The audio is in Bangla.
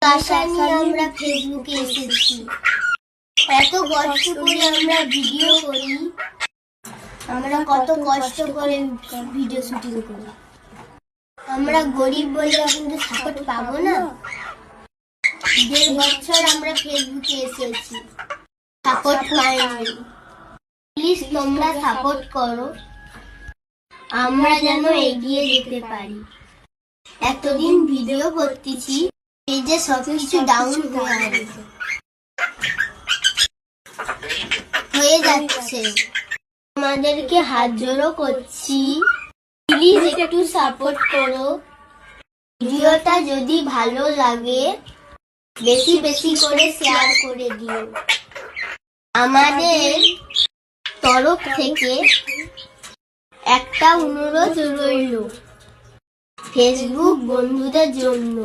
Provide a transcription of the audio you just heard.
আশা নিয়ে আমরা ফেসবুকে এসেছি। এত কষ্ট করে আমরা ভিডিও করি, আমরা কত কষ্ট করে ভিডিও শুটিং করি। আমরা গরিব বলে কিন্তু সাপোর্ট পাবো না। 1.5 বছর আমরা ফেসবুকে এসেছি, সাপোর্ট পাইনি। প্লিজ তোমরা সাপোর্ট করো, আমরা যেন এগিয়ে যেতে পারি। এতদিন ভিডিও করতেছি, পেজে সবকিছু ডাউন হয়ে যাচ্ছে। আমাদেরকে হাত জোড়ো করছি, প্লিজ একটু সাপোর্ট করো। ভিডিওটা যদি ভালো লাগে বেশি বেশি করে শেয়ার করে দিও। আমাদের তরফ থেকে একটা অনুরোধ রইল ফেসবুক বন্ধুদের জন্য।